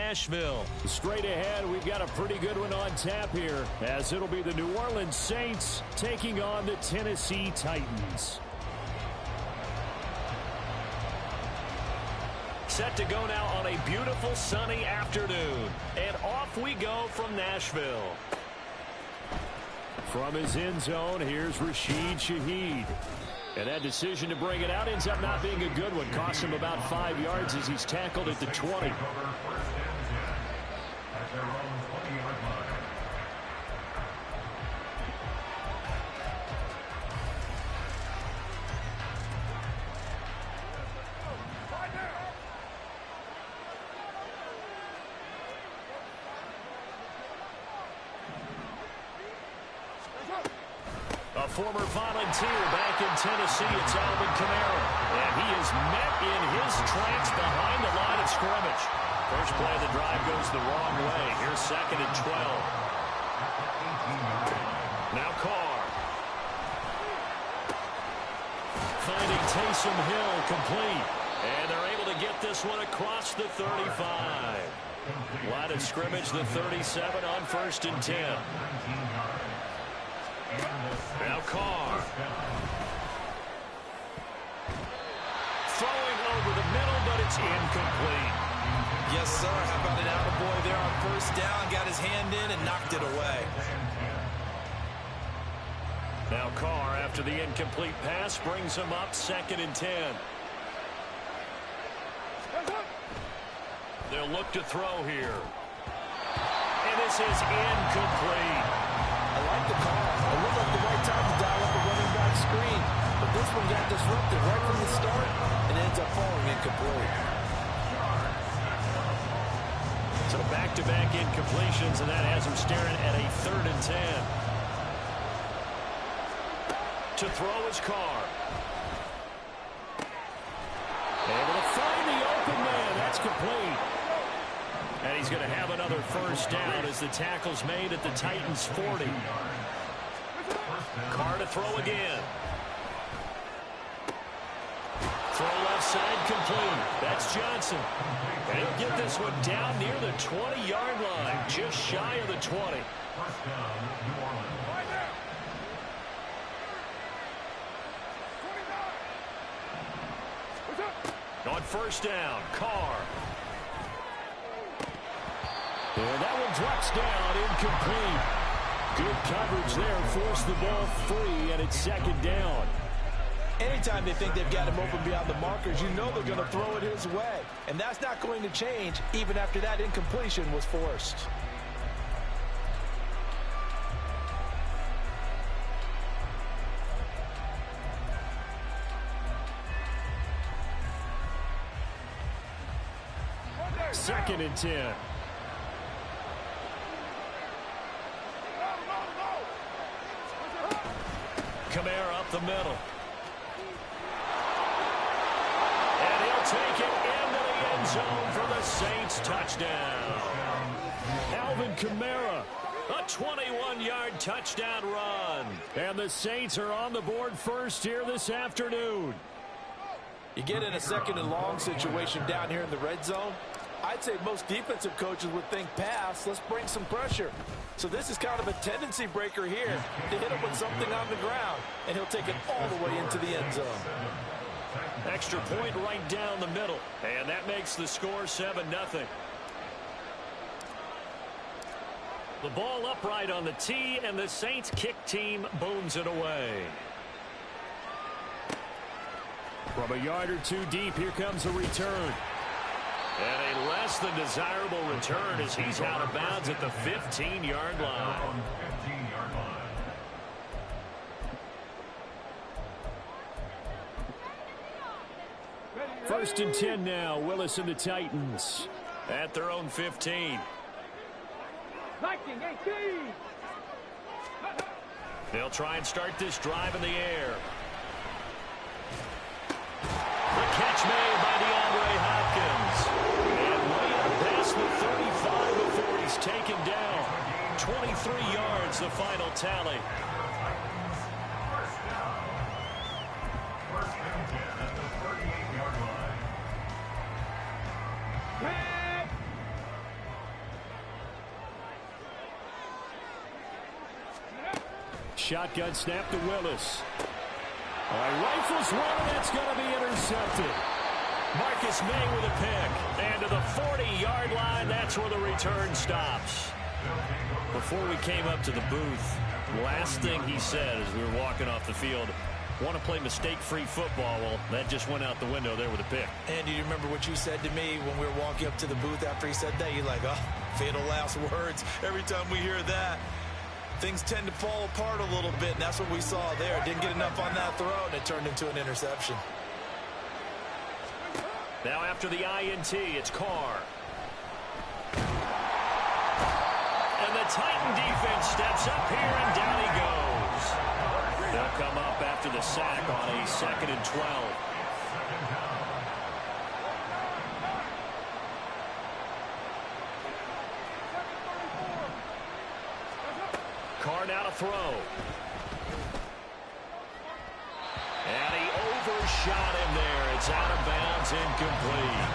Nashville. Straight ahead, we've got a pretty good one on tap here, as it'll be the New Orleans Saints taking on the Tennessee Titans. Set to go now on a beautiful sunny afternoon. And off we go from Nashville. From his end zone, here's Rashid Shaheed. And that decision to bring it out ends up not being a good one. Costs him about 5 yards as he's tackled at the 20. A former volunteer back in Tennessee, it's Alvin Kamara. And he is met in his tracks behind the line of scrimmage. First play of the drive goes the wrong way. Here's 2nd and 12. Now Carr. Finding Taysom Hill complete. And they're able to get this one across the 35. Line of scrimmage, the 37 on 1st and 10. Now Carr. Throwing over the middle, but it's incomplete. Yes, sir. How about an attaboy there on 1st down? Got his hand in and knocked it away. Now Carr, after the incomplete pass, brings him up 2nd and 10. They'll look to throw here. And this is incomplete. I like the call. It looked like the right time to dial up a running back screen. But this one got disrupted right from the start and ends up falling incomplete. So back-to-back incompletions, and that has him staring at a 3rd and 10. To throw his Carr. Able to find the open man. That's complete. And he's going to have another 1st down as the tackle's made at the Titans' 40. Carr to throw again. Throw left side complete. That's Johnson. And he'll get this one down near the 20-yard line, just shy of the 20. On 1st down, Carr. And that one drops down, incomplete. Good coverage there, forced the ball free, and it's 2nd down. Anytime they think they've got him open beyond the markers, you know they're going to throw it his way. And that's not going to change even after that incompletion was forced. Second and 10. Kamara up the middle. And he'll take it into the end zone for the Saints touchdown. Alvin Kamara. A 21-yard touchdown run. And the Saints are on the board first here this afternoon. You get in a 2nd and long situation down here in the red zone. I'd say most defensive coaches would think pass. Let's bring some pressure. So this is kind of a tendency breaker here to hit him with something on the ground. And he'll take it all the way into the end zone. Extra point right down the middle. And that makes the score 7-0. The ball upright on the tee, and the Saints kick team booms it away. From a yard or 2 deep, here comes a return. And a less than desirable return as he's out of bounds at the 15-yard line. First and 10 now. Willis and the Titans. At their own 15. They'll try and start this drive in the air. The catch made by DeAndre Hopkins. And way up past the 35 before he's taken down. 23 yards, the final tally. shotgun snap to Willis. Rifles one, and that's going to be intercepted. Marcus May with a pick. And to the 40-yard line, that's where the return stops. Before we came up to the booth, last thing he said as we were walking off the field, want to play mistake-free football. Well, that just went out the window there with a pick. And do you remember what you said to me when we were walking up to the booth after he said that? You're like, oh, fatal last words. Every time we hear that, things tend to fall apart a little bit, and that's what we saw there. Didn't get enough on that throw, and it turned into an interception. Now after the INT, it's Carr. And the Titan defense steps up here, and down he goes. They'll come up after the sack on a 2nd and 12. Carr now to throw. And he overshot him there. It's out of bounds, incomplete.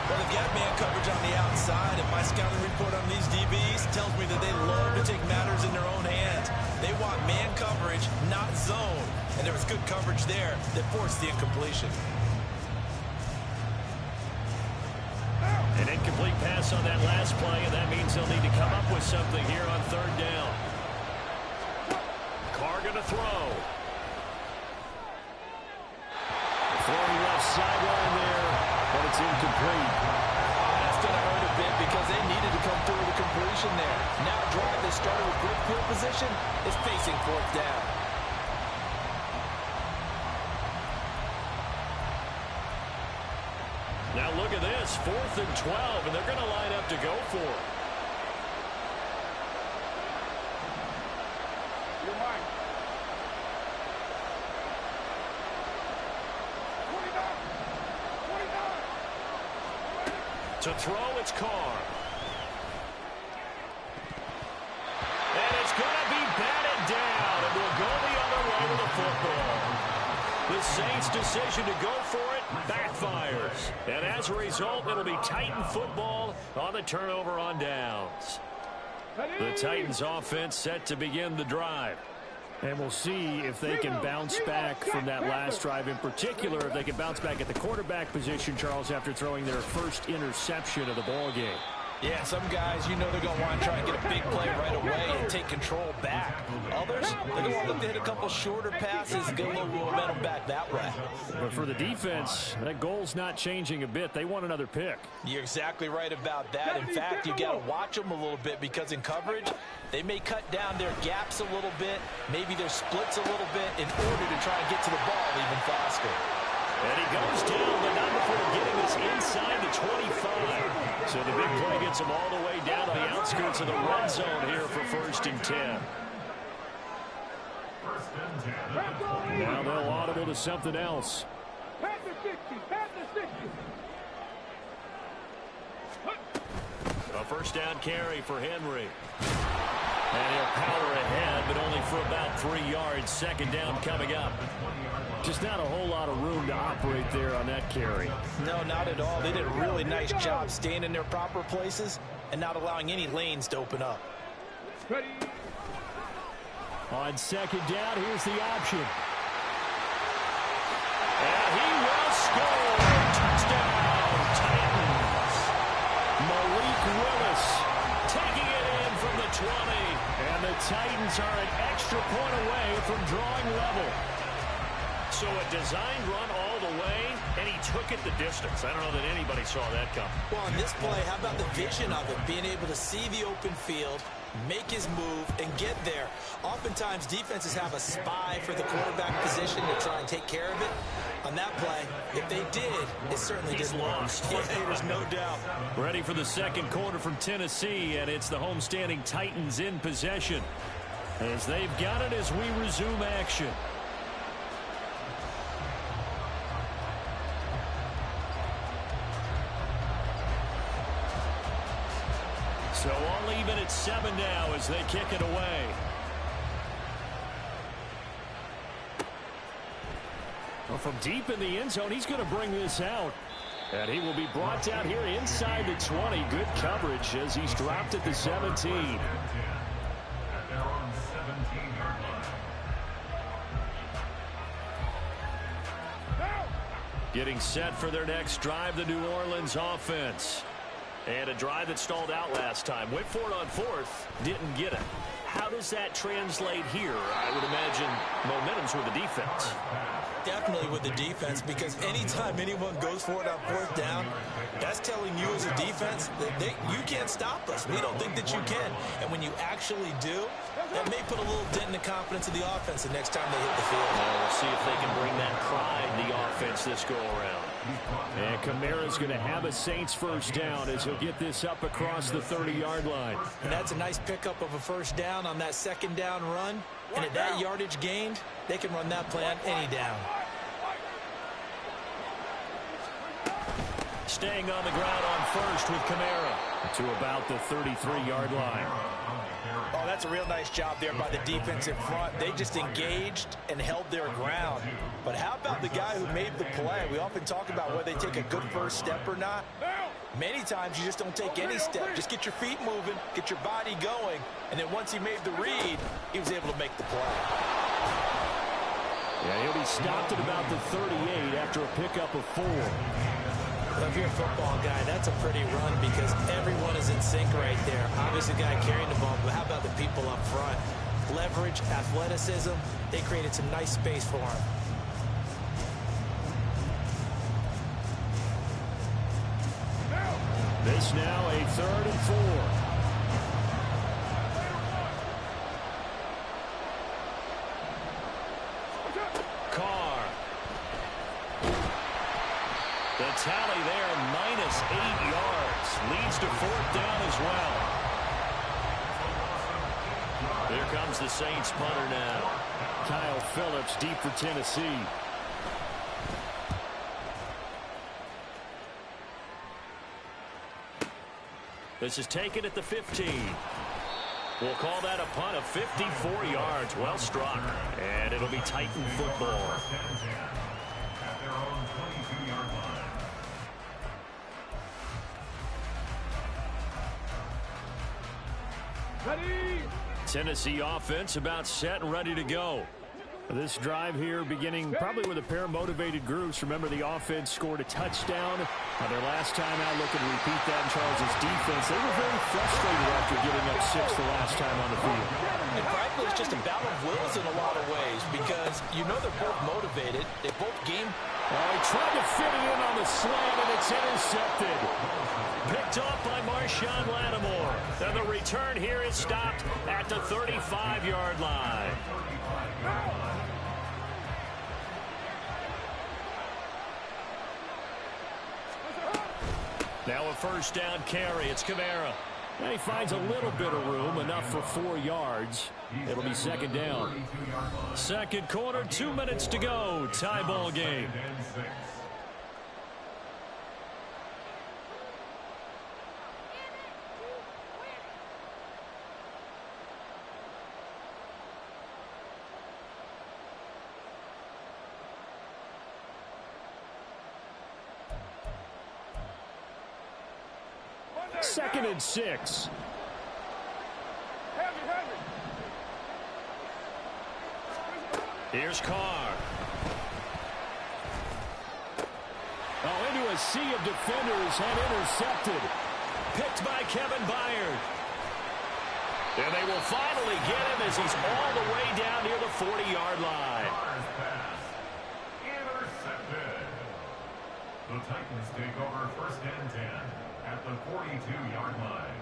Well, they've got man coverage on the outside, and my scouting report on these DBs tells me that they love to take matters in their own hands. They want man coverage, not zone. And there was good coverage there that forced the incompletion. An incomplete pass on that last play, and that means they'll need to come up with something here on 3rd down. Carr going to throw. Throwing left sideline there, but it's incomplete. That's going to hurt a bit because they needed to come through with a completion there. Now a drive that started with good field position is facing 4th down. Now look at this, 4th and 12, and they're going to line up to go for it. To throw, it's Carr. And it's going to be batted down, and we'll go the other way with the football. The Saints' decision to go for it backfires. And as a result, it'll be Titan football on the turnover on downs. The Titans offense set to begin the drive. And we'll see if they can bounce back from that last drive, in particular, if they can bounce back at the quarterback position, Charles, after throwing their first interception of the ball game. Yeah, some guys, you know they're going to want to try and get a big play right away and take control back. Others, they're going to look to hit a couple shorter passes and get a little momentum back that way. But for the defense, that goal's not changing a bit. They want another pick. You're exactly right about that. In fact, you got to watch them a little bit because in coverage, they may cut down their gaps a little bit, maybe their splits a little bit in order to try and get to the ball even faster. And he goes down, but not before getting this inside the 25. So the big play gets him all the way down to the outskirts of the red zone here for 1st and 10. Now they'll audible to something else. A 1st down carry for Henry. And he'll power ahead, but only for about 3 yards. 2nd down coming up. Just not a whole lot of room to operate there on that carry. No, not at all. They did a really nice job staying in their proper places and not allowing any lanes to open up. On 2nd down, here's the option. And he will score. Touchdown, Titans. Malik Willis taking it in from the 20. And the Titans are an extra point away from drawing level. So a designed run all the way, and he took it the distance. I don't know that anybody saw that come. Well, on this play, how about the vision of it? Being able to see the open field, make his move, and get there. Oftentimes, defenses have a spy for the quarterback position to try and take care of it. On that play, if they did, it certainly didn't work. Yeah, there's no doubt. Ready for the 2nd quarter from Tennessee, and it's the homestanding Titans in possession as they've got it as we resume action. So all even at 7 now as they kick it away. Well, from deep in the end zone, he's going to bring this out. And he will be brought down here inside the 20. Good coverage as he's dropped at the 17. Getting set for their next drive, the New Orleans offense. And a drive that stalled out last time. Went for it on fourth, didn't get it. How does that translate here? I would imagine momentum's with the defense. Definitely with the defense, because anytime anyone goes for it on fourth down, that's telling you as a defense that you can't stop us. We don't think that you can. And when you actually do, that may put a little dent in the confidence of the offense the next time they hit the field. Well, we'll see if they can bring that pride in the offense this go-around. And Kamara's going to have a Saints first down as he'll get this up across the 30-yard line. And that's a nice pickup of a first down on that second down run. And at that yardage gained, they can run that play on any down. Staying on the ground on first with Kamara to about the 33-yard line. Oh, that's a real nice job there by the defense in front. They just engaged and held their ground. But how about the guy who made the play? We often talk about whether they take a good first step or not. Many times you just don't take any step. Just get your feet moving, get your body going, and then once he made the read, he was able to make the play. Yeah, he'll be stopped at about the 38 after a pickup of 4. Well, if you're a football guy, that's a pretty run because everyone is in sync right there. Obviously, the guy carrying the ball, but how about the people up front? Leverage, athleticism, they created some nice space for him. This now a 3rd and 4. Carr. The tally there, -8 yards. Leads to 4th down as well. Here comes the Saints punter now. Kyle Phillips deep for Tennessee. This is taken at the 15. We'll call that a punt of 54 yards. Well struck. And it'll be Titan football. Tennessee offense about set and ready to go. This drive here beginning probably with a pair of motivated groups. Remember, the offense scored a touchdown. Their last time out, looking to repeat that in Charles' defense. They were very frustrated after getting up 6 the last time on the field. And frankly, it's just a battle of wills in a lot of ways because you know they're both motivated. They both game. He tried to fit it in on the slant, and it's intercepted. Picked off by Marshawn Lattimore. And the return here is stopped at the 35-yard line. Now a first down carry. It's Kamara. And he finds a little bit of room, enough for 4 yards. It'll be second down. Second quarter, 2 minutes to go. Tie ball game. Second and 6. Here's Carr. Into a sea of defenders and intercepted. Picked by Kevin Byard. And they will finally get him as he's all the way down near the 40-yard line. Intercepted. The Titans take over 1st and 10 at the 42-yard line.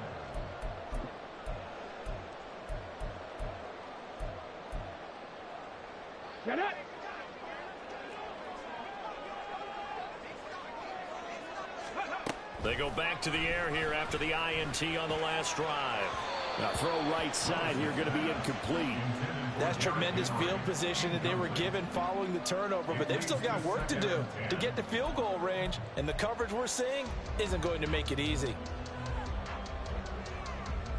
Get it! They go back to the air here after the INT on the last drive. Now throw right side here, going to be incomplete. That's tremendous field position that they were given following the turnover, but they've still got work to do to get to field goal range, and the coverage we're seeing isn't going to make it easy.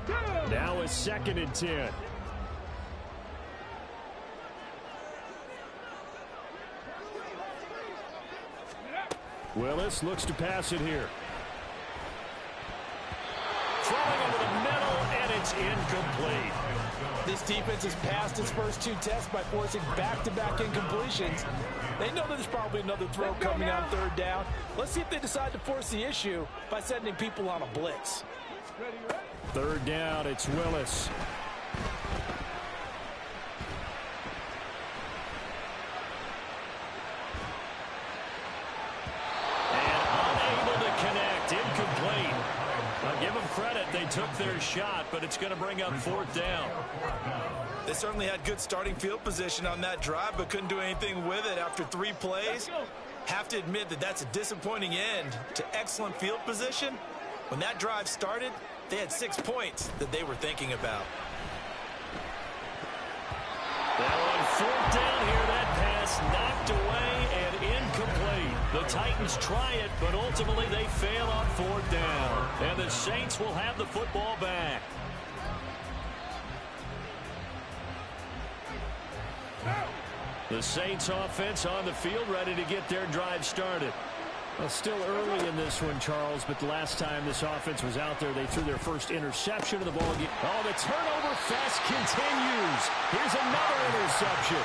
Now a 2nd and 10. Willis looks to pass it here. Throwing over the middle, and It's incomplete. This defense has passed its first 2 tests by forcing back-to-back incompletions. They know that there's probably another throw coming on 3rd down. Let's see if they decide to force the issue by sending people on a blitz. 3rd down, it's Willis. And unable to connect, incomplete. I'll give them credit, they took their shot, but it's going to bring up 4th down. They certainly had good starting field position on that drive, but couldn't do anything with it after 3 plays. Have to admit that that's a disappointing end to excellent field position. When that drive started, they had 6 points that they were thinking about. Now on 4th down here, that pass knocked away and incomplete. The Titans try it, but ultimately they fail on 4th down. And the Saints will have the football back. The Saints offense on the field, ready to get their drive started. Well, still early in this one, Charles, but the last time this offense was out there, they threw their first interception of the ball game. Oh, the turnover fest continues. Here's another interception.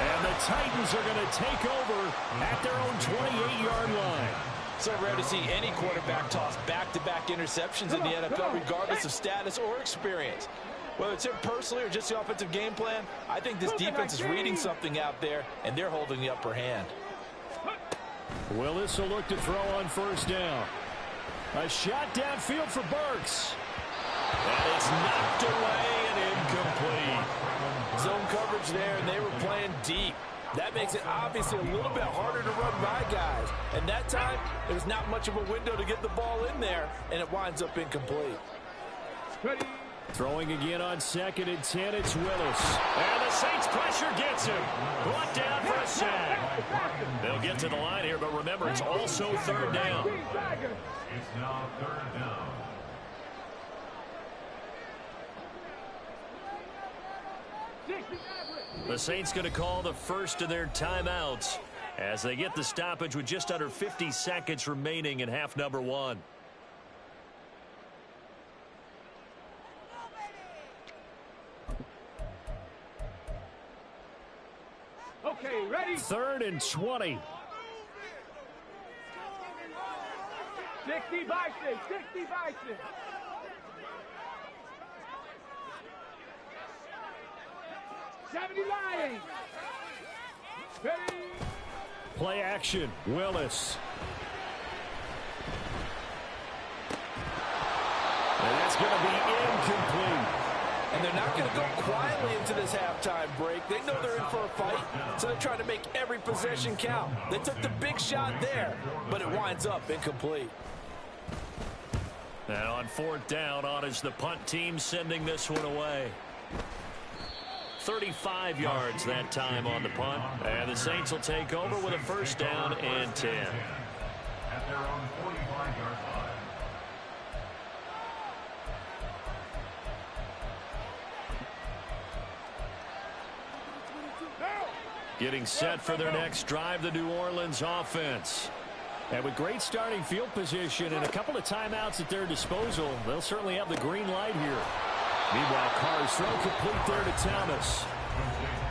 And the Titans are going to take over at their own 28-yard line. So rare to see any quarterback toss back-to-back interceptions in the NFL, regardless of status or experience. Whether it's him personally or just the offensive game plan, I think this defense is reading something out there, and they're holding the upper hand. Willis will look to throw on 1st down. A shot downfield for Burks. And it's knocked away and incomplete. Zone coverage there, and they were playing deep. That makes it obviously a little bit harder to run by guys. And that time, there's not much of a window to get the ball in there, and it winds up incomplete. Throwing again on 2nd and 10, it's Willis. And the Saints pressure gets him. Brought down for a sack. They'll get to the line here, but remember, it's also 3rd down. It's now 3rd down. The Saints going to call the first of their timeouts as they get the stoppage with just under 50 seconds remaining in half number 1. Okay, ready? 3rd and 20. 60 by 6, 60 by 6. Lions. Ready? Play action, Willis. And that's going to be incomplete. And they're not going to go quietly into this halftime break. They know they're in for a fight, so they're trying to make every possession count. They took the big shot there, but it winds up incomplete. And on 4th down, on is the punt team sending this one away. 35 yards that time on the punt. And the Saints will take over with a 1st down and 10. At their own 45-yard line. Getting set for their next drive, the New Orleans offense. And with great starting field position and a couple of timeouts at their disposal, they'll certainly have the green light here. Meanwhile, Carr's throw complete there to Thomas.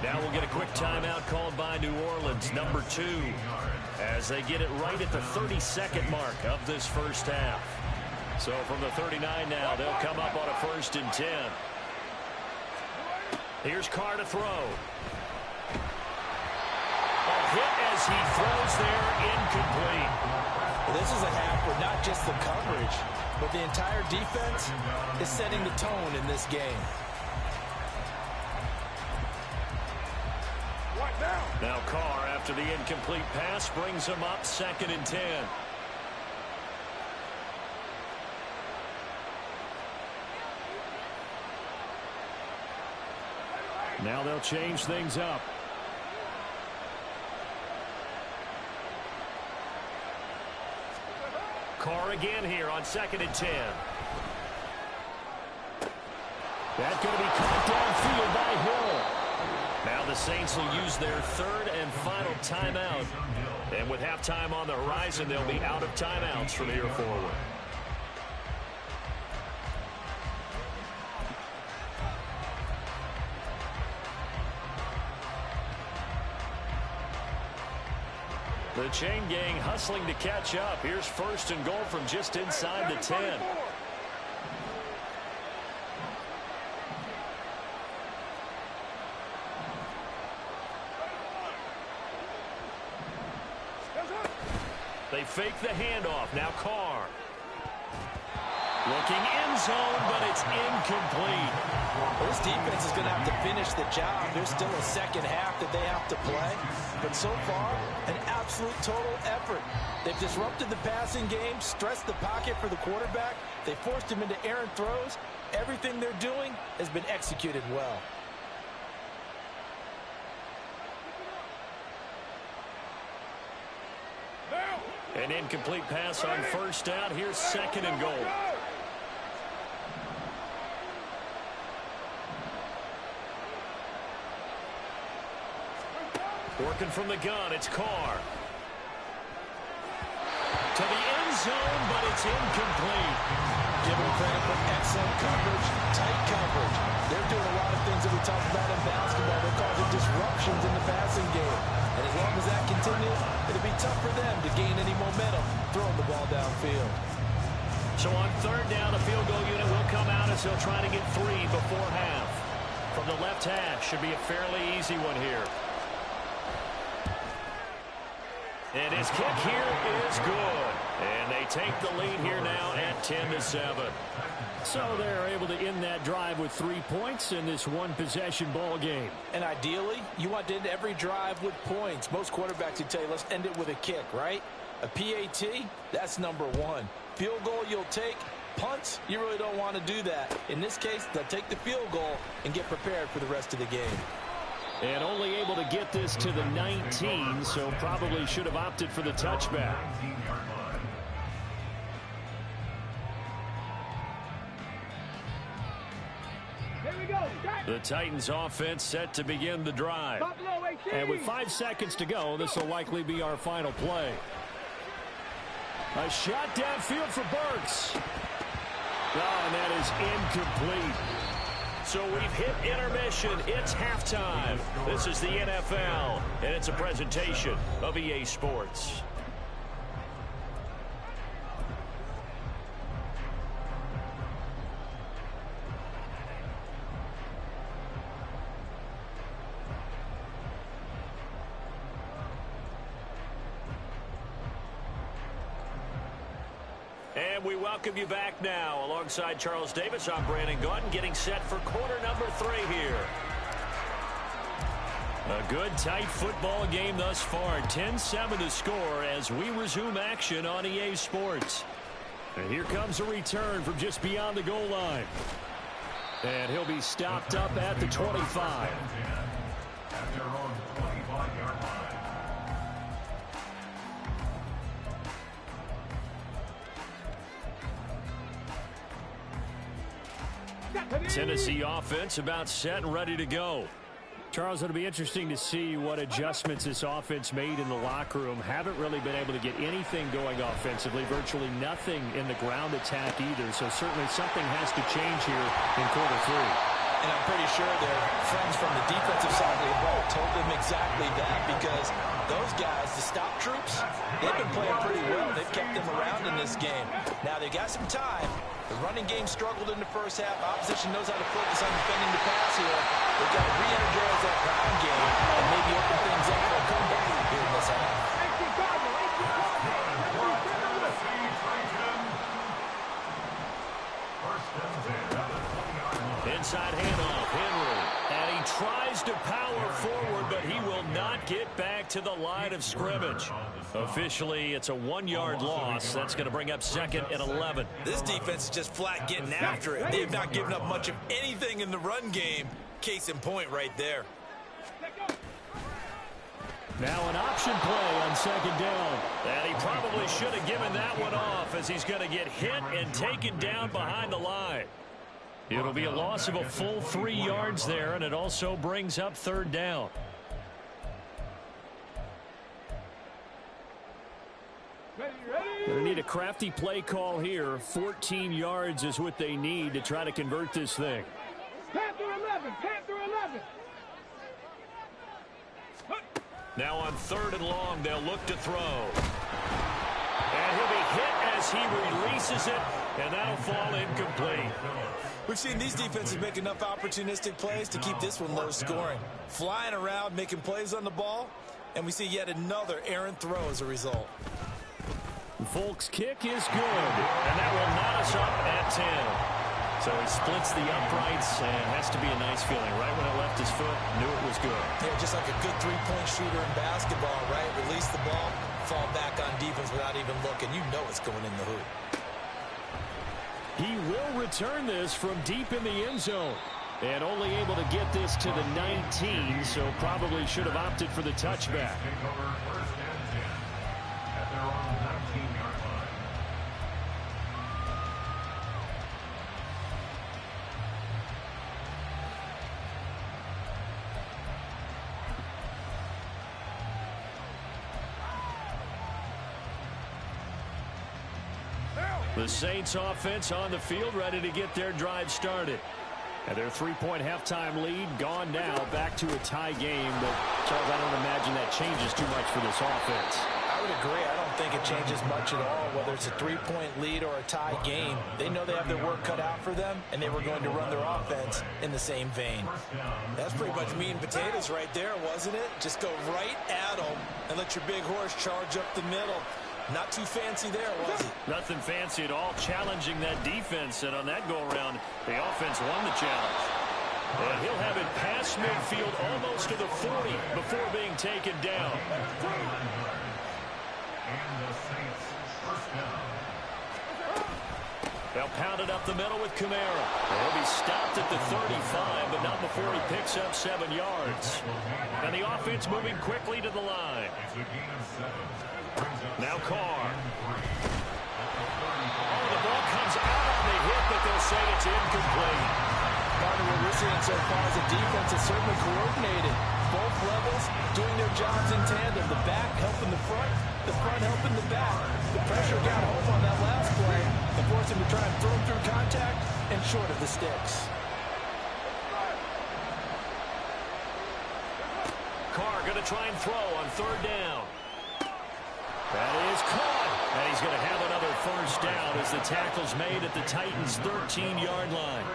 Now we'll get a quick timeout called by New Orleans, number 2, as they get it right at the 32nd mark of this first half. So from the 39 now, they'll come up on a 1st and 10. Here's Carr to throw. A hit as he throws there, incomplete. This is a half where not just the coverage, but the entire defense is setting the tone in this game. Now Carr, after the incomplete pass, brings him up 2nd and 10. Now they'll change things up. Carr again here on 2nd and 10. That's going to be caught downfield by Hill. Now the Saints will use their 3rd and final timeout. And with halftime on the horizon, they'll be out of timeouts from here forward. The chain gang hustling to catch up. Here's first and goal from just inside the 10. They fake the handoff. Now Carr. Looking end zone, but it's incomplete. This defense is going to have to finish the job. There's still a second half that they have to play. But so far, an absolute total effort. They've disrupted the passing game, stressed the pocket for the quarterback. They forced him into errant throws. Everything they're doing has been executed well. An incomplete pass on first down. Here's second and goal. Working from the gun, it's Carr. To the end zone, but it's incomplete. Give them credit for excellent coverage, tight coverage. They're doing a lot of things that we talked about in basketball. They're causing disruptions in the passing game. And as long as that continues, it'll be tough for them to gain any momentum throwing the ball downfield. So on third down, the field goal unit will come out as they'll try to get 3 before half. From the left hash, should be a fairly easy one here. And his kick here is good. And they take the lead here now at 10-7. So they're able to end that drive with 3 points in this one-possession ball game. And ideally, you want to end every drive with points. Most quarterbacks would tell you, let's end it with a kick, right? A PAT, that's number 1. Field goal you'll take. Punts, you really don't want to do that. In this case, they'll take the field goal and get prepared for the rest of the game. And only able to get this to the 19, so probably should have opted for the touchback. Here we go. The Titans offense set to begin the drive. Buffalo 18. And with 5 seconds to go, this will likely be our final play. A shot downfield for Burks. Oh, and that is incomplete. So we've hit intermission. It's halftime. This is the NFL, and it's a presentation of EA Sports. And we welcome you back now. Alongside Charles Davis, I'm Brandon Gaudin, getting set for quarter number 3 here. A good, tight football game thus far. 10-7 to score as we resume action on EA Sports. And here comes a return from just beyond the goal line. And he'll be stopped up at the 25. At their own 25-yard line. Tennessee offense about set and ready to go. Charles, it'll be interesting to see what adjustments this offense made in the locker room. Haven't really been able to get anything going offensively. Virtually nothing in the ground attack either. So certainly something has to change here in quarter 3. And I'm pretty sure their friends from the defensive side of the ball told them exactly that, because those guys, the stop troops, they've been playing pretty well. They've kept them around in this game. Now they got some time. The running game struggled in the first half. Opposition knows how to focus on defending the pass here. They've got to re-energize that ground game and maybe open things up for a comeback here in this half. Inside handoff, Henry. And he tries to power forward, but he will not get back to the line of scrimmage. Officially, it's a 1-yard loss. That's going to bring up second and 11. This defense is just flat getting after it. They have not given up much of anything in the run game. Case in point right there. Now an option play on second down. And he probably should have given that one off, as he's going to get hit and taken down behind the line. It'll be a loss of a full 3 yards there, and it also brings up third down. Going to need a crafty play call here. 14 yards is what they need to try to convert this thing. Panther 11, Panther 11. Now on 3rd and long, they'll look to throw. And he'll be hit as he releases it, and that'll fall incomplete. We've seen these defenses make enough opportunistic plays to keep this one low scoring. Flying around, making plays on the ball, and we see yet another errant throw as a result. Volk's kick is good, and that will knot us up at 10. So he splits the uprights, and it has to be a nice feeling. Right when it left his foot, knew it was good. Yeah, just like a good three-point shooter in basketball, right? Release the ball, fall back on defense without even looking. You know it's going in the hoop. He will return this from deep in the end zone. And only able to get this to the 19, so probably should have opted for the touchback. The Saints offense on the field, ready to get their drive started. And their 3-point halftime lead gone now, back to a tie game. But, Charles, I don't imagine that changes too much for this offense. I would agree. I don't think it changes much at all, whether it's a 3-point lead or a tie game. They know they have their work cut out for them, and they were going to run their offense in the same vein. That's pretty much meat and potatoes right there, wasn't it? Just go right at them and let your big horse charge up the middle. Not too fancy there, was it? Nothing fancy at all, challenging that defense. And on that go-around, the offense won the challenge. And he'll have it past midfield almost to the 40 before being taken down. They'll pound it up the middle with Kamara. He'll be stopped at the 35, but not before he picks up 7 yards. And the offense moving quickly to the line. Now Carr. Oh, the ball comes out on the hit, but they'll say it's incomplete. Partner, what we're seeing so far is a defense that's certainly coordinated. Both levels doing their jobs in tandem. The back helping the front helping the back. The pressure got home on that last play and forced him to try and throw him through contact and short of the sticks. Carr going to try and throw on 3rd down. That is caught. And he's going to have another first down as the tackle's made at the Titans' 13-yard line.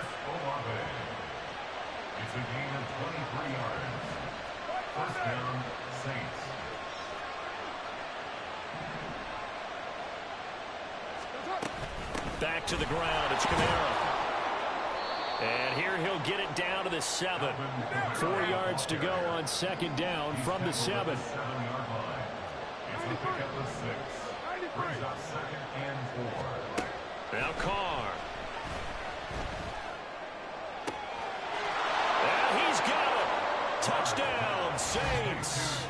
It's a gain of 23 yards. First down, Saints. Back to the ground. It's Kamara. And here he'll get it down to the 7. 4 yards to go on 2nd down from the 7. Now Carr. And he's got it. Touchdown, Saints.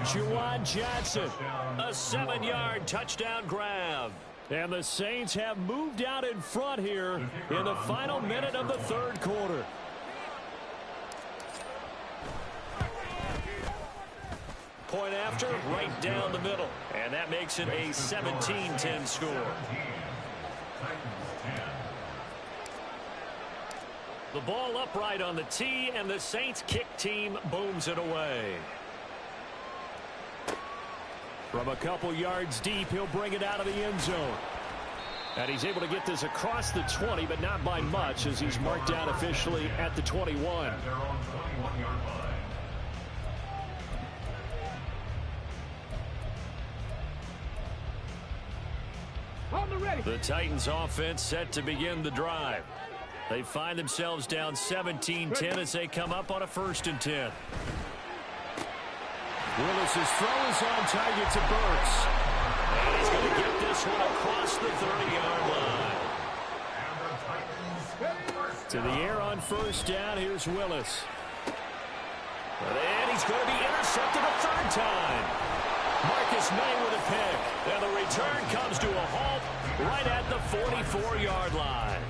Juwan Johnson. A 7-yard touchdown grab. And the Saints have moved out in front here in the final minute of the 3rd quarter. Point after, right down the middle. And that makes it a 17-10 score. The ball upright on the tee, and the Saints kick team booms it away. From a couple yards deep, he'll bring it out of the end zone. And he's able to get this across the 20, but not by much, as he's marked down officially at the 21. The Titans offense set to begin the drive. They find themselves down 17-10 as they come up on a 1st and 10. Willis's throw is on target to Burks. And he's going to get this one across the 30-yard line. To the air on 1st down, here's Willis. And he's going to be intercepted a 3rd time. Marcus May with a pick. And the return comes to a halt right at the 44-yard line.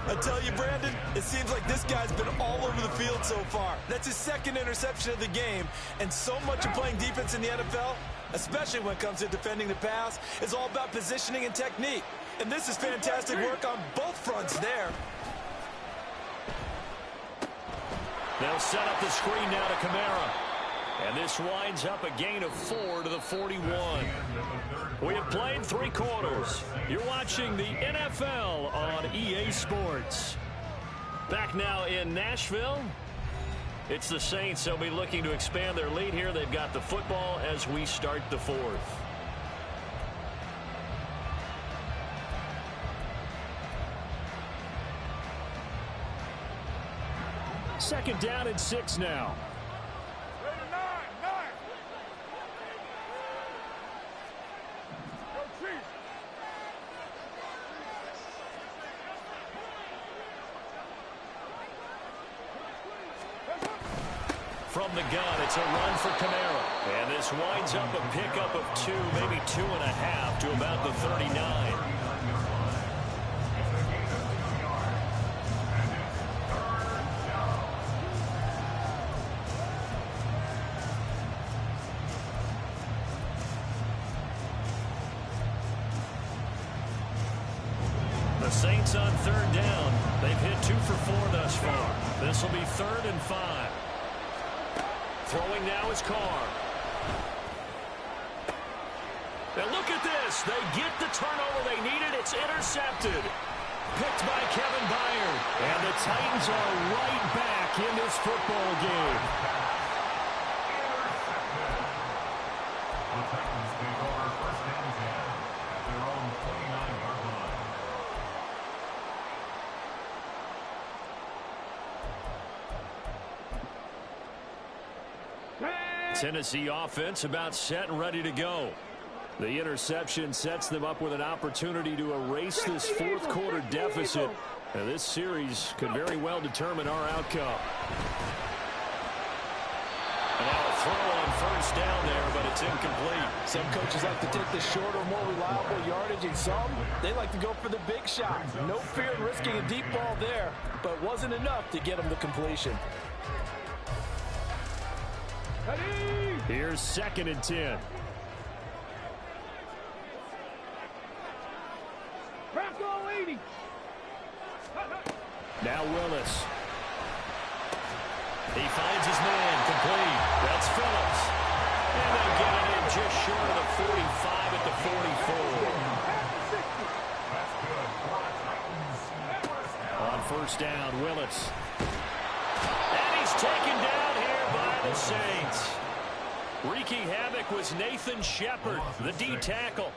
I tell you, Brandon, it seems like this guy's been all over the field so far. That's his 2nd interception of the game. And so much of playing defense in the NFL, especially when it comes to defending the pass, is all about positioning and technique. And this is fantastic work on both fronts there. They'll set up the screen now to Kamara. And this winds up a gain of 4 to the 41. We have played 3 quarters. You're watching the NFL on EA Sports. Back now in Nashville. It's the Saints. They'll be looking to expand their lead here. They've got the football as we start the 4th. Second down and 6 now. From the gun, it's a run for Kamara. And this winds up a pickup of 2, maybe 2.5 to about the 39. The Saints on 3rd down. They've hit 2 for 4 thus far. This will be 3rd and 5. Throwing now is Carr. Now look at this. They get the turnover they needed. It's intercepted. Picked by Kevin Byard. And the Titans are right back in this football game. The Titans take over 1st and 10 at their own 29-yard line. Tennessee offense about set and ready to go. The interception sets them up with an opportunity to erase this 4th quarter deficit. And this series could very well determine our outcome. And now a throw on 1st down there, but it's incomplete. Some coaches like to take the shorter, more reliable yardage, and some, they like to go for the big shot. No fear in risking a deep ball there, but it wasn't enough to get them the completion. Here's 2nd and 10. Now Willis. He finds his man, complete. That's Phillips. And they'll get it in just short of the 45 at the 44. On 1st down, Willis. And he's taken down here by the Saints. Wreaking havoc was Nathan Shepard, the D tackle.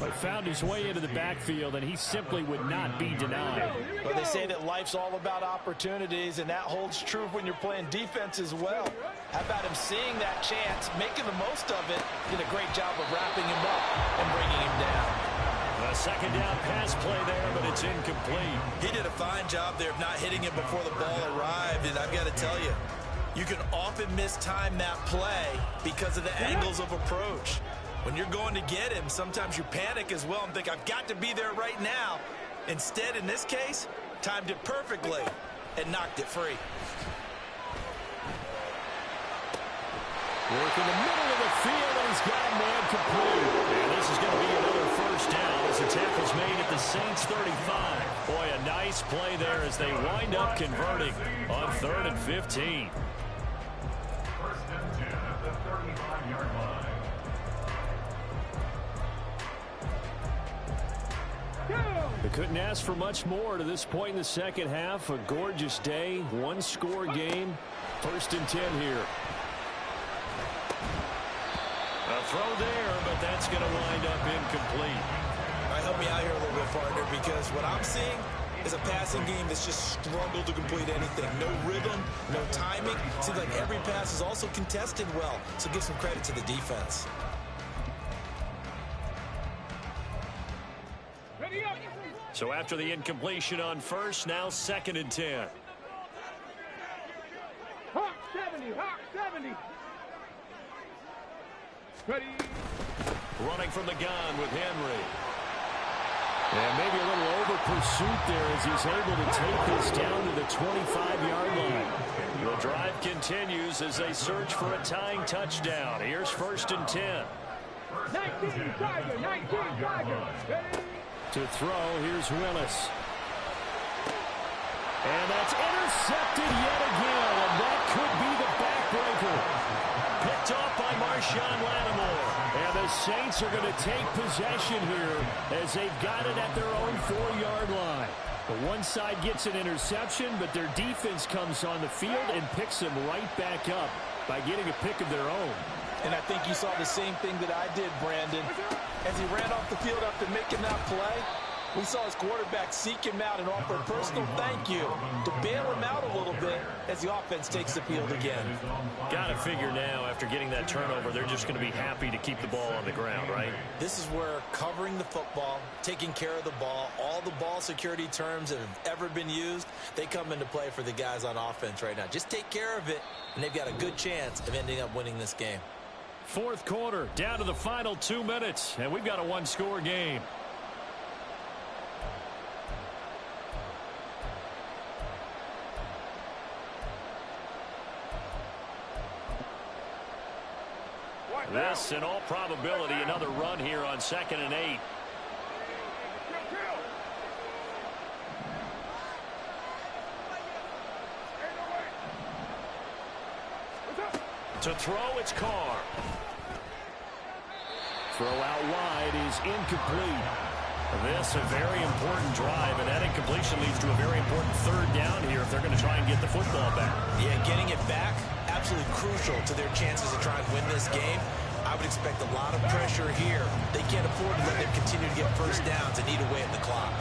But found his way into the backfield, and he simply would not be denied. But they say that life's all about opportunities, and that holds true when you're playing defense as well. How about him seeing that chance, making the most of it, did a great job of wrapping him up and bringing him down. A 2nd down pass play there, but it's incomplete. He did a fine job there of not hitting him before the ball arrived, and I've got to tell you, you can often mistime that play because of the angles of approach. When you're going to get him, sometimes you panic as well and think, I've got to be there right now. Instead, in this case, timed it perfectly and knocked it free. Work in the middle of the field, and he's got a man complete. And this is going to be another 1st down as the tackle's made at the Saints 35. Boy, a nice play there as they wind up converting on 3rd and 15. 1st and 10 at the 35-yard line. They couldn't ask for much more to this point in the 2nd half. A gorgeous day, 1-score game. 1st and 10 here. A throw there, but that's going to wind up incomplete. All right, help me out here a little bit, partner, because what I'm seeing is a passing game that's just struggled to complete anything. No rhythm, no timing. Seems like every pass is also contested well, so give some credit to the defense. So after the incompletion on 1st, now 2nd and 10. Hawk 70, Hawk 70. Ready. Running from the gun with Henry. And maybe a little over pursuit there as he's able to take this down to the 25-yard line. The drive continues as they search for a tying touchdown. Here's 1st and 10. 19 Tiger, 19 Tiger. Ready. To throw, here's Willis. And that's intercepted yet again, and that could be the backbreaker. picked off by Marshawn Lattimore. And the Saints are going to take possession here as they've got it at their own 4-yard line. The one side gets an interception, but their defense comes on the field and picks them right back up by getting a pick of their own. And I think you saw the same thing that I did, Brandon. As he ran off the field after making that play, we saw his quarterback seek him out and offer a personal thank you to bail him out a little bit as the offense takes the field again. Got to figure now, after getting that turnover, they're just going to be happy to keep the ball on the ground, right? This is where covering the football, taking care of the ball, all the ball security terms that have ever been used, they come into play for the guys on offense right now. Just take care of it, and they've got a good chance of ending up winning this game. Fourth quarter, down to the final 2 minutes, and we've got a one-score game. This, in all probability, another run here on 2nd and 8. To throw, it's Carr. Throw out wide is incomplete. This, a very important drive, and that incompletion leads to a very important 3rd down here if they're going to try and get the football back. Yeah, getting it back, absolutely crucial to their chances to try and win this game. I would expect a lot of pressure here. They can't afford to let them continue to get first downs and eat away at the clock.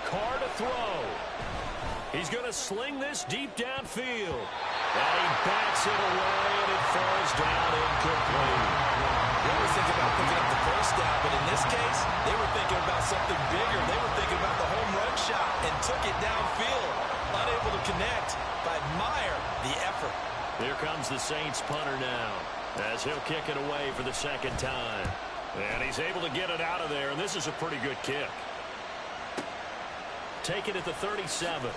Carr to throw. He's going to sling this deep downfield. And he bats it away, and it falls down incomplete. We always think about picking up the first down, but in this case, they were thinking about something bigger. They were thinking about the home run shot and took it downfield. Unable to connect, but admire the effort. Here comes the Saints punter now, as he'll kick it away for the 2nd time. And he's able to get it out of there, and this is a pretty good kick. Take it at the 37.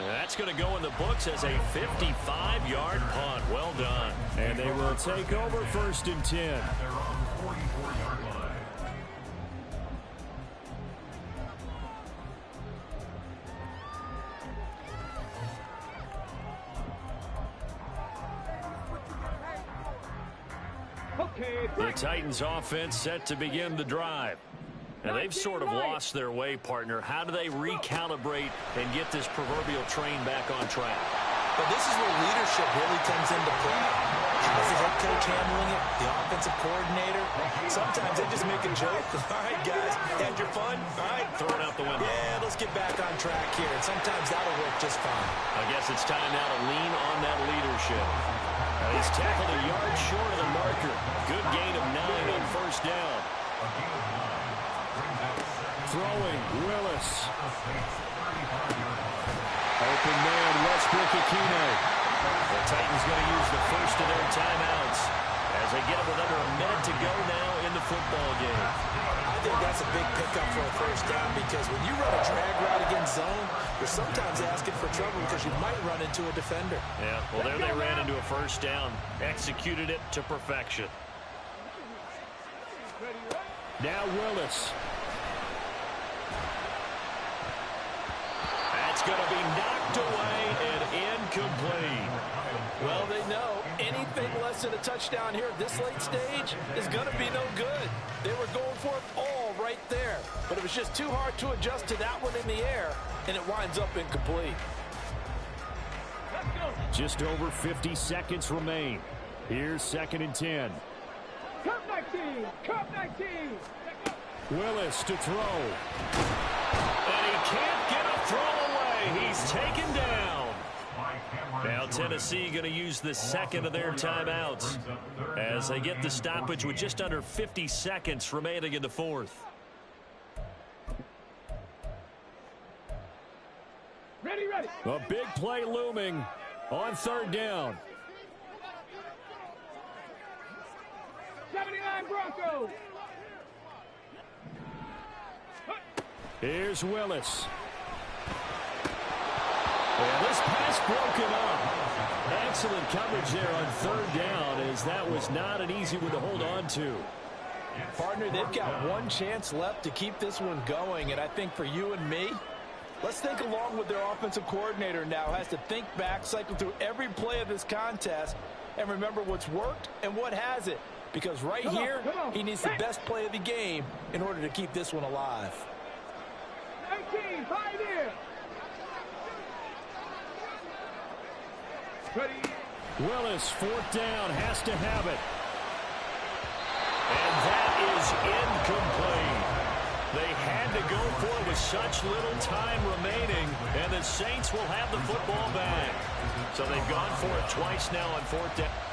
That's going to go in the books as a 55-yard punt. Well done. And they will take over 1st and 10. The Titans offense set to begin the drive. And they've sort of lost their way, partner. How do they recalibrate and get this proverbial train back on track? But this is where leadership really comes into play. How's the head coach handling it? The offensive coordinator? Sometimes they just make a joke. All right, guys, had your fun? All right, throw it out the window. Yeah, let's get back on track here. And sometimes that'll work just fine. I guess it's time now to lean on that leadership. He's tackled a yard short of the marker. Good gain of 9 on 1st down. Throwing, Willis. Open man, Westbrook-Ikhine. The Titans going to use the first of their timeouts as they get it with under a minute to go now in the football game. I think that's a big pickup for a 1st down because when you run a drag route against zone, you're sometimes asking for trouble because you might run into a defender. Yeah, well, there they ran into a 1st down. Executed it to perfection. Now Willis. That's going to be knocked away and incomplete. Well, they know anything less than a touchdown here at this late stage is going to be no good. They were going for it all right there, but it was just too hard to adjust to that one in the air, and it winds up incomplete. Just over 50 seconds remain. Here's 2nd and 10. Cup 19! Cup 19! Willis to throw. And he can't get a throw away. He's taken down. Now Tennessee going to use the 2nd of their timeouts as they get the stoppage with just under 50 seconds remaining in the 4th. Ready, ready. A big play looming on 3rd down. 79 Broncos. Here's Willis. And this pass broken up. Excellent coverage there on 3rd down as that was not an easy one to hold on to. Partner, they've got one chance left to keep this one going, and I think for you and me, let's think along with their offensive coordinator now. Has to think back, cycle through every play of this contest, and remember what's worked and what hasn't. Because right here, he needs the best play of the game in order to keep this one alive. 19, 5 in. Ready. Willis, fourth down, has to have it. And that is incomplete. They had to go for it with such little time remaining, and the Saints will have the football back. So they've gone for it twice now on fourth down.